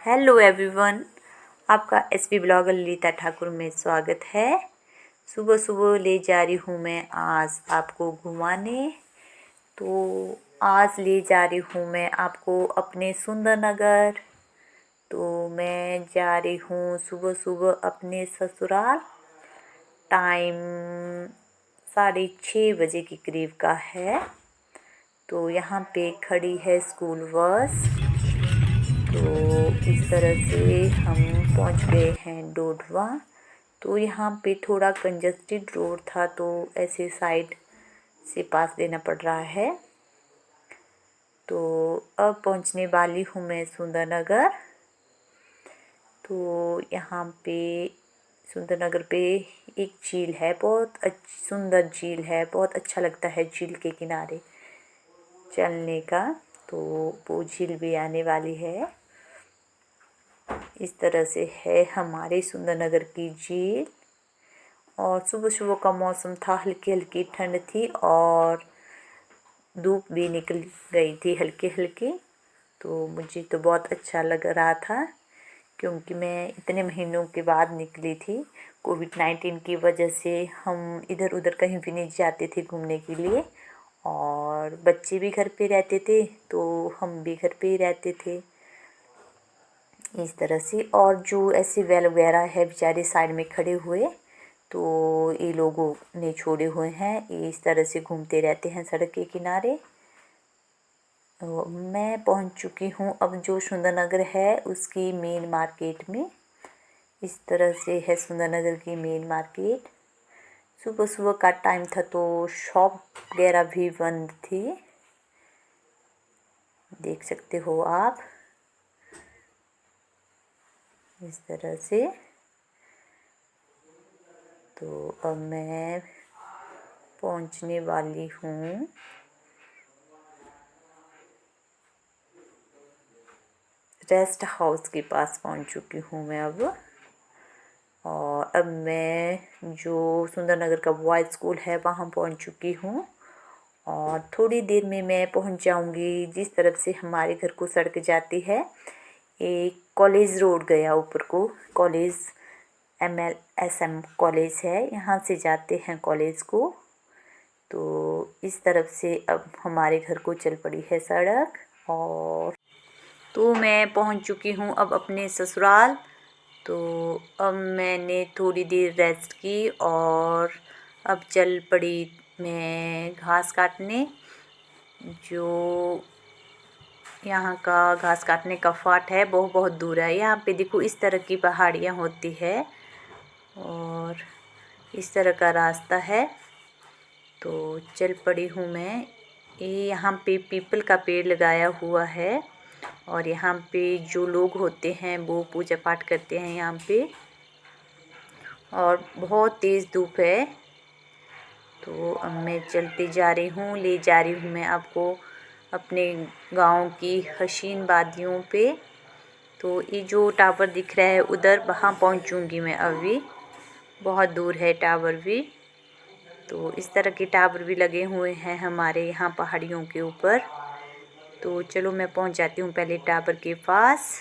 Hello everyone, आपका SP blogger Lalita Thakur में स्वागत है। सुबह सुबह ले जा रही हूँ मैं आज आपको घुमाने। तो आज ले जा रही हूँ मैं आपको अपने सुंदरनगर। तो मैं जा रही हूँ सुबह सुबह अपने ससुराल। टाइम 6:30 के करीब का है। तो यहाँ पे खड़ी है स्कूल बस। तो इस तरह से हम पहुंच गए हैं डोडवा। तो यहाँ पे थोड़ा कंजस्टेड रोड था, तो ऐसे साइड से पास देना पड़ रहा है। तो अब पहुंचने वाली हूँ मैं सुंदरनगर। तो यहाँ पे सुंदरनगर पे एक झील है, बहुत सुंदर झील है, बहुत अच्छा लगता है झील के किनारे चलने का। तो वो झील भी आने वाली है। इस तरह से है हमारे सुंदरनगर की झील। और सुबह सुबह का मौसम था, हल्की हल्की ठंड थी और धूप भी निकल गई थी हल्की हल्की। तो मुझे तो बहुत अच्छा लग रहा था, क्योंकि मैं इतने महीनों के बाद निकली थी। कोविड-19 की वजह से हम इधर उधर कहीं भी नहीं जाते थे घूमने के लिए, और बच्चे भी घर पे रहते थे तो हम भी घर पे ही रहते थे इस तरह से। और जो ऐसे वेल वगैरह है बेचारे साइड में खड़े हुए, तो ये लोगों ने छोड़े हुए हैं, ये इस तरह से घूमते रहते हैं सड़क के किनारे। तो मैं पहुंच चुकी हूं अब जो सुंदरनगर है उसकी मेन मार्केट में। इस तरह से है सुंदरनगर की मेन मार्केट। सुबह सुबह का टाइम था तो शॉप वगैरह भी बंद थी, देख सकते हो आप इस तरह से। तो अब मैं पहुंचने वाली हूँ रेस्ट हाउस के पास पहुंच चुकी हूँ मैं अब। और अब मैं जो सुंदरनगर का बॉयज़ स्कूल है वहाँ पहुंच चुकी हूँ। और थोड़ी देर में मैं पहुंच जाऊंगी जिस तरफ से हमारे घर को सड़क जाती है। एक कॉलेज रोड गया ऊपर को, कॉलेज MLSM कॉलेज है, यहाँ से जाते हैं कॉलेज को। तो इस तरफ से अब हमारे घर को चल पड़ी है सड़क। और तो मैं पहुंच चुकी हूँ अब अपने ससुराल। तो अब मैंने थोड़ी देर रेस्ट की और अब चल पड़ी मैं घास काटने। जो यहाँ का घास काटने का फाट है वो बहुत दूर है। यहाँ पे देखो इस तरह की पहाड़ियाँ होती है और इस तरह का रास्ता है। तो चल पड़ी हूँ मैं। ये यहाँ पे पीपल का पेड़ लगाया हुआ है और यहाँ पे जो लोग होते हैं वो पूजा पाठ करते हैं यहाँ पे। और बहुत तेज़ धूप है। तो अब मैं चलते जा रही हूँ, ले जा रही हूँ मैं आपको अपने गांव की हसीन वादियों पे। तो ये जो टावर दिख रहा है उधर, वहाँ पहुँचूँगी मैं अभी, बहुत दूर है टावर भी। तो इस तरह के टावर भी लगे हुए हैं हमारे यहाँ पहाड़ियों के ऊपर। तो चलो मैं पहुँच जाती हूँ पहले टावर के पास।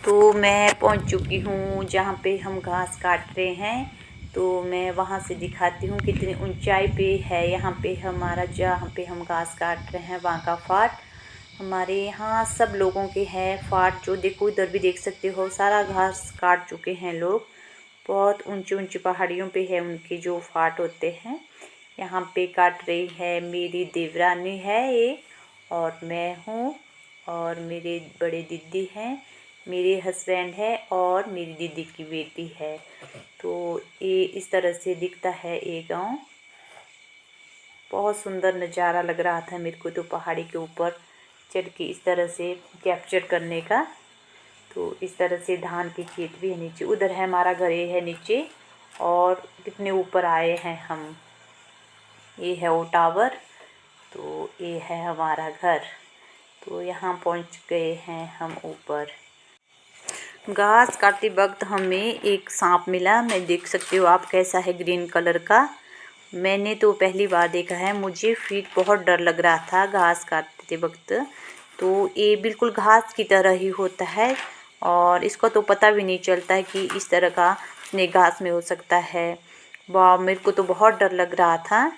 तो मैं पहुँच चुकी हूँ जहाँ पे हम घास काट रहे हैं। तो मैं वहाँ से दिखाती हूँ कितनी ऊंचाई पे है यहाँ पे हमारा, जहाँ पे हम घास काट रहे हैं वहाँ का फाट। हमारे यहाँ सब लोगों के हैं फाट, जो देखो इधर भी देख सकते हो, सारा घास काट चुके हैं लोग। बहुत ऊंची ऊंची पहाड़ियों पे है उनके जो फाट होते हैं। यहाँ पे काट रही है मेरी देवरानी है ये, और मैं हूँ, और मेरे बड़े दीदी हैं, मेरे हस्बैंड है और मेरी दीदी की बेटी है। तो ये इस तरह से दिखता है ये गांव। बहुत सुंदर नज़ारा लग रहा था मेरे को तो पहाड़ी के ऊपर चढ़ के इस तरह से कैप्चर करने का। तो इस तरह से धान के खेत भी है नीचे, उधर है हमारा घर, ये है नीचे। और कितने ऊपर आए हैं हम, ये है वो टावर। तो ये है हमारा घर। तो यहाँ पहुँच गए हैं हम ऊपर। घास काटते वक्त हमें एक सांप मिला, मैं देख सकते हो आप कैसा है, ग्रीन कलर का। मैंने तो पहली बार देखा है, मुझे फिर बहुत डर लग रहा था घास काटते वक्त, तो ये बिल्कुल घास की तरह ही होता है और इसको तो पता भी नहीं चलता है कि इस तरह का स्नेक घास में हो सकता है। वाह, मेरे को तो बहुत डर लग रहा था।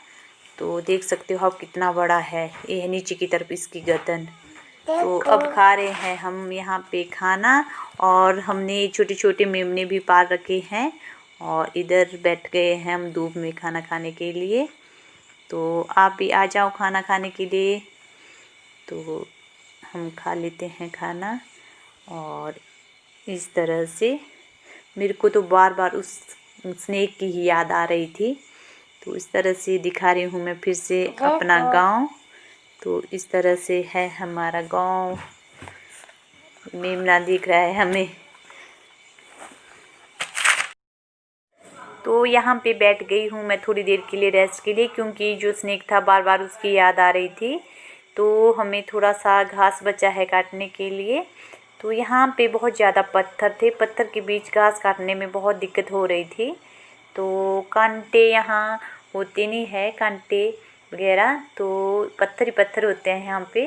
तो देख सकते हो आप कितना बड़ा है। ये है नीचे की तरफ इसकी गर्दन। तो अब खा रहे हैं हम यहाँ पे खाना और हमने छोटे छोटे मेमने भी पाल रखे हैं और इधर बैठ गए हैं हम धूप में खाना खाने के लिए। तो आप भी आ जाओ खाना खाने के लिए। तो हम खा लेते हैं खाना और इस तरह से मेरे को तो बार बार उस स्नेक की ही याद आ रही थी। तो इस तरह से दिखा रही हूँ मैं फिर से अपना गांव। तो इस तरह से है हमारा गांव। मेमना दिख रहा है हमें। तो यहाँ पे बैठ गई हूँ मैं थोड़ी देर के लिए रेस्ट के लिए, क्योंकि जो स्नेक था बार बार उसकी याद आ रही थी। तो हमें थोड़ा सा घास बचा है काटने के लिए। तो यहाँ पे बहुत ज़्यादा पत्थर थे, पत्थर के बीच घास काटने में बहुत दिक्कत हो रही थी। तो कांटे यहाँ होते नहीं है, कांटे वगैरह, तो पत्थर ही पत्थर होते हैं यहाँ पे।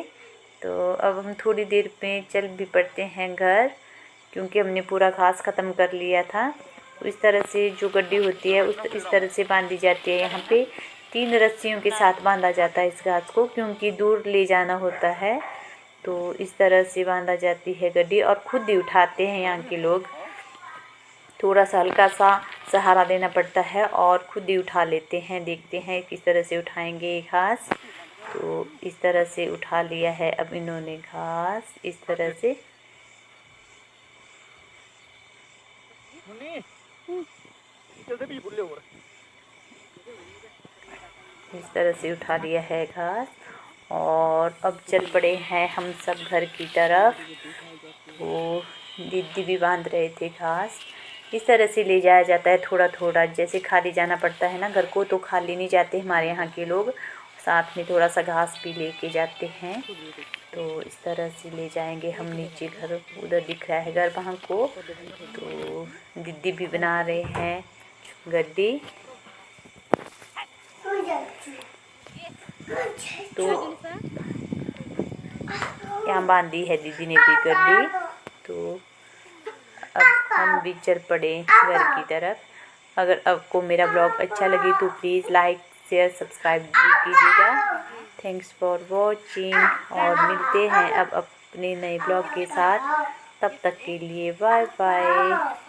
तो अब हम थोड़ी देर में चल भी पड़ते हैं घर, क्योंकि हमने पूरा घास ख़त्म कर लिया था। तो इस तरह से जो गड्डी होती है इस तरह से बांधी जाती है। यहाँ पे 3 रस्सियों के साथ बांधा जाता है इस घास को, क्योंकि दूर ले जाना होता है। तो इस तरह से बांधा जाती है गड्डी और खुद ही उठाते हैं यहाँ के लोग। थोड़ा सा हल्का सा सहारा देना पड़ता है और खुद ही उठा लेते हैं। देखते हैं किस तरह से उठाएंगे ये घास। तो इस तरह से उठा लिया है अब इन्होंने घास इस तरह से। इस तरह से उठा लिया है घास और अब चल पड़े हैं हम सब घर की तरफ। तो दीदी भी बांध रहे थे घास। इस तरह से ले जाया जाता है थोड़ा थोड़ा, जैसे खाली जाना पड़ता है ना घर को, तो खाली नहीं जाते हमारे यहाँ के लोग, साथ में थोड़ा सा घास भी लेके जाते हैं। तो इस तरह से ले जाएंगे हम नीचे घर। उधर दिख रहा है घर वहाँ को। तो दीदी भी बना रहे हैं गड्डी। तो यहाँ बांधी है दीदी ने भी गड्डी। तो अब हम भी चल पड़े घर की तरफ। अगर आपको मेरा ब्लॉग अच्छा लगे तो प्लीज़ लाइक शेयर सब्सक्राइब भी कीजिएगा। थैंक्स फॉर वॉचिंग और मिलते हैं अब अपने नए ब्लॉग के साथ। तब तक के लिए बाय बाय।